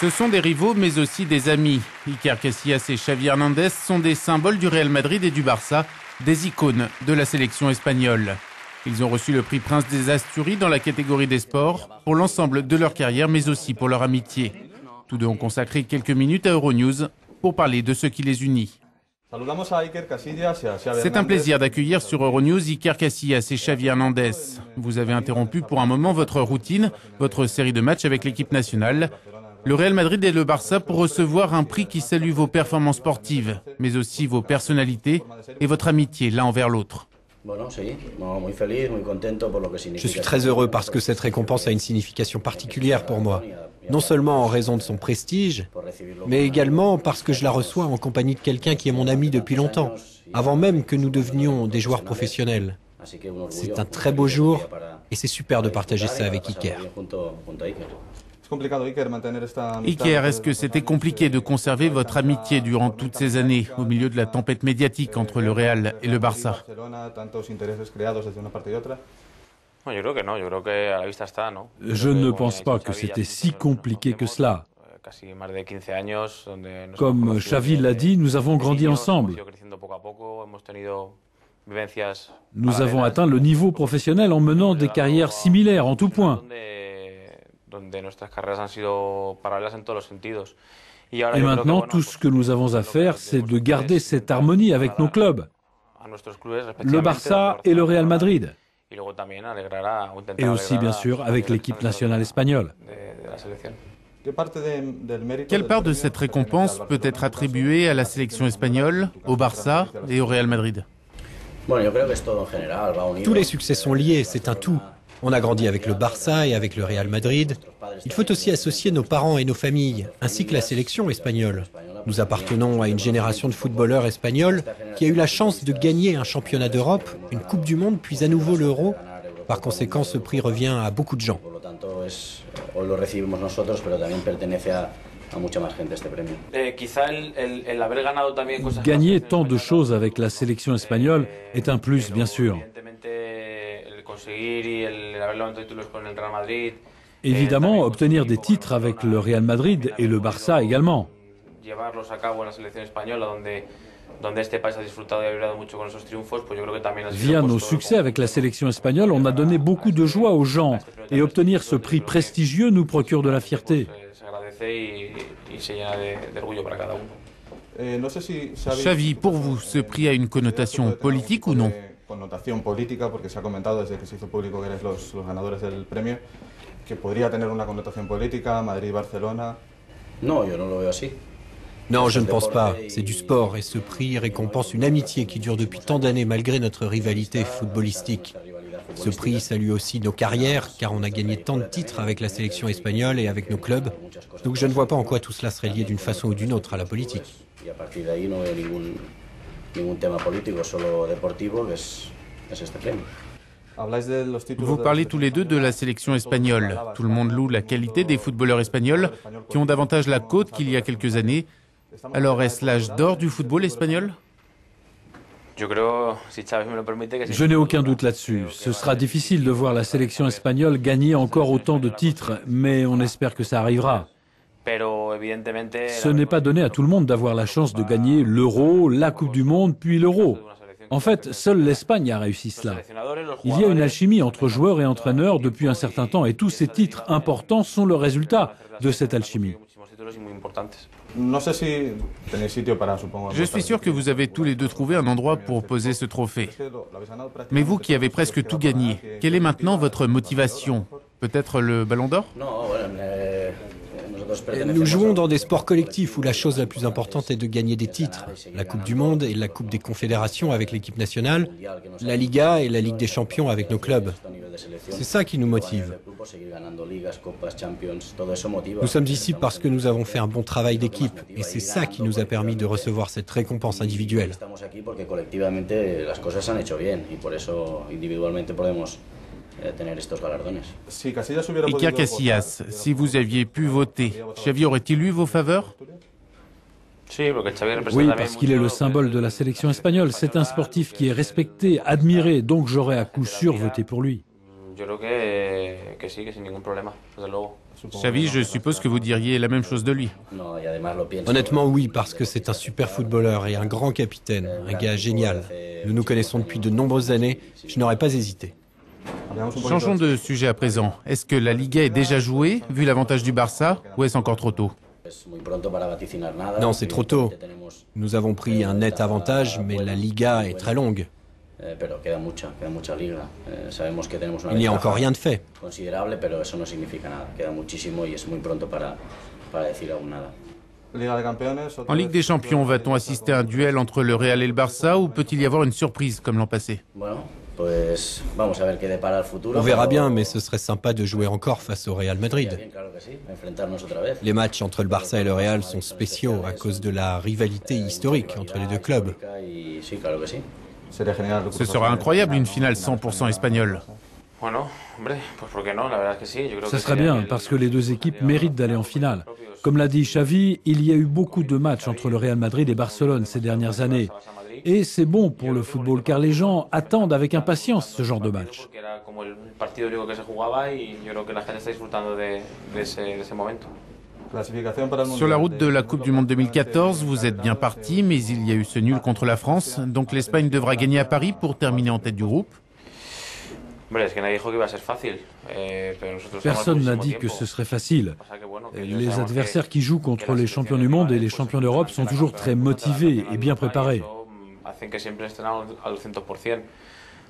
Ce sont des rivaux, mais aussi des amis. Iker Casillas et Xavi Hernandez sont des symboles du Real Madrid et du Barça, des icônes de la sélection espagnole. Ils ont reçu le prix Prince des Asturies dans la catégorie des sports, pour l'ensemble de leur carrière, mais aussi pour leur amitié. Tous deux ont consacré quelques minutes à Euronews pour parler de ce qui les unit. C'est un plaisir d'accueillir sur Euronews Iker Casillas et Xavi Hernandez. Vous avez interrompu pour un moment votre routine, votre série de matchs avec l'équipe nationale. Le Real Madrid et le Barça pour recevoir un prix qui salue vos performances sportives, mais aussi vos personnalités et votre amitié l'un envers l'autre. Je suis très heureux parce que cette récompense a une signification particulière pour moi. Non seulement en raison de son prestige, mais également parce que je la reçois en compagnie de quelqu'un qui est mon ami depuis longtemps, avant même que nous devenions des joueurs professionnels. C'est un très beau jour et c'est super de partager ça avec Iker. Iker, est-ce que c'était compliqué de conserver votre amitié durant toutes ces années, au milieu de la tempête médiatique entre le Real et le Barça? Je ne pense pas que c'était si compliqué que cela. Comme Xavi l'a dit, nous avons grandi ensemble. Nous avons atteint le niveau professionnel en menant des carrières similaires en tout point. Et maintenant, tout ce que nous avons à faire, c'est de garder cette harmonie avec nos clubs, le Barça et le Real Madrid, et aussi, bien sûr, avec l'équipe nationale espagnole. Quelle part de cette récompense peut être attribuée à la sélection espagnole, au Barça et au Real Madrid? Tous les succès sont liés, c'est un tout. On a grandi avec le Barça et avec le Real Madrid. Il faut aussi associer nos parents et nos familles, ainsi que la sélection espagnole. Nous appartenons à une génération de footballeurs espagnols qui a eu la chance de gagner un championnat d'Europe, une Coupe du Monde, puis à nouveau l'Euro. Par conséquent, ce prix revient à beaucoup de gens. Gagner tant de choses avec la sélection espagnole est un plus, bien sûr. Évidemment, obtenir des titres avec le Real Madrid et le Barça également. Via nos succès avec la sélection espagnole, on a donné beaucoup de joie aux gens et obtenir ce prix prestigieux nous procure de la fierté. Xavi, pour vous, ce prix a une connotation politique ou non? Non, je ne pense pas. C'est du sport et ce prix récompense une amitié qui dure depuis tant d'années malgré notre rivalité footballistique. Ce prix salue aussi nos carrières car on a gagné tant de titres avec la sélection espagnole et avec nos clubs. Donc je ne vois pas en quoi tout cela serait lié d'une façon ou d'une autre à la politique. Vous parlez tous les deux de la sélection espagnole. Tout le monde loue la qualité des footballeurs espagnols qui ont davantage la côte qu'il y a quelques années. Alors est-ce l'âge d'or du football espagnol? Je n'ai aucun doute là-dessus. Ce sera difficile de voir la sélection espagnole gagner encore autant de titres, mais on espère que ça arrivera. Ce n'est pas donné à tout le monde d'avoir la chance de gagner l'Euro, la Coupe du Monde, puis l'Euro. En fait, seule l'Espagne a réussi cela. Il y a une alchimie entre joueurs et entraîneurs depuis un certain temps et tous ces titres importants sont le résultat de cette alchimie. Je suis sûr que vous avez tous les deux trouvé un endroit pour poser ce trophée. Mais vous qui avez presque tout gagné, quelle est maintenant votre motivation? Peut-être le Ballon d'Or? Nous jouons dans des sports collectifs où la chose la plus importante est de gagner des titres. La Coupe du Monde et la Coupe des Confédérations avec l'équipe nationale, la Liga et la Ligue des Champions avec nos clubs. C'est ça qui nous motive. Nous sommes ici parce que nous avons fait un bon travail d'équipe et c'est ça qui nous a permis de recevoir cette récompense individuelle. Iker Casillas, si vous aviez pu voter, Xavi aurait-il eu vos faveurs? Oui, parce qu'il est le symbole de la sélection espagnole. C'est un sportif qui est respecté, admiré, donc j'aurais à coup sûr voté pour lui. Yo creo que sí, que sin ningún problema, desde luego. Xavi, je suppose que vous diriez la même chose de lui. Honnêtement, oui, parce que c'est un super footballeur et un grand capitaine, un gars génial. Nous nous connaissons depuis de nombreuses années, je n'aurais pas hésité. Changeons de sujet à présent. Est-ce que la Liga est déjà jouée, vu l'avantage du Barça, ou est-ce encore trop tôt? Non, c'est trop tôt. Nous avons pris un net avantage, mais la Liga est très longue. Il n'y a encore rien de fait. En Ligue des Champions, va-t-on assister à un duel entre le Real et le Barça, ou peut-il y avoir une surprise comme l'an passé? On verra bien, mais ce serait sympa de jouer encore face au Real Madrid. Les matchs entre le Barça et le Real sont spéciaux à cause de la rivalité historique entre les deux clubs. Ce sera incroyable, une finale 100% espagnole. Ça serait bien, parce que les deux équipes méritent d'aller en finale. Comme l'a dit Xavi, il y a eu beaucoup de matchs entre le Real Madrid et Barcelone ces dernières années. Et c'est bon pour le football, car les gens attendent avec impatience ce genre de match. Sur la route de la Coupe du Monde 2014, vous êtes bien parti, mais il y a eu ce nul contre la France. Donc l'Espagne devra gagner à Paris pour terminer en tête du groupe. Personne n'a dit que ce serait facile. Les adversaires qui jouent contre les champions du monde et les champions d'Europe sont toujours très motivés et bien préparés.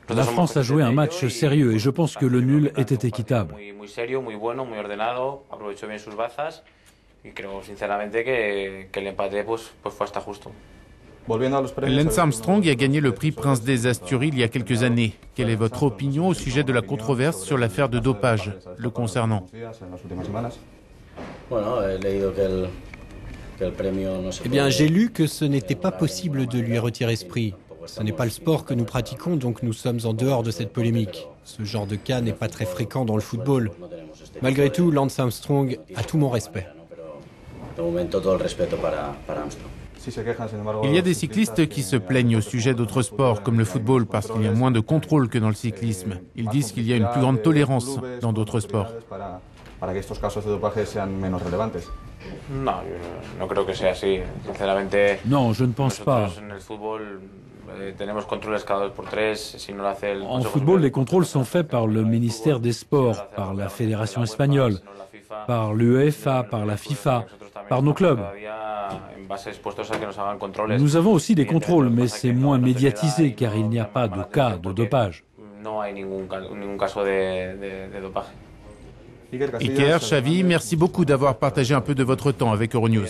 La France a joué un match sérieux et je pense que le nul était équitable. Lance Armstrong a gagné le prix Prince des Asturies il y a quelques années. Quelle est votre opinion au sujet de la controverse sur l'affaire de dopage le concernant? Eh bien, j'ai lu que ce n'était pas possible de lui retirer ce prix. Ce n'est pas le sport que nous pratiquons, donc nous sommes en dehors de cette polémique. Ce genre de cas n'est pas très fréquent dans le football. Malgré tout, Lance Armstrong a tout mon respect. Il y a des cyclistes qui se plaignent au sujet d'autres sports, comme le football, parce qu'il y a moins de contrôle que dans le cyclisme. Ils disent qu'il y a une plus grande tolérance dans d'autres sports. Non, je ne pense pas. En football, les contrôles sont faits par le ministère des Sports, par la Fédération espagnole, par l'UEFA, par la FIFA, par nos clubs. Nous avons aussi des contrôles, mais c'est moins médiatisé car il n'y a pas de cas de dopage. Iker, Xavi, merci beaucoup d'avoir partagé un peu de votre temps avec Euronews.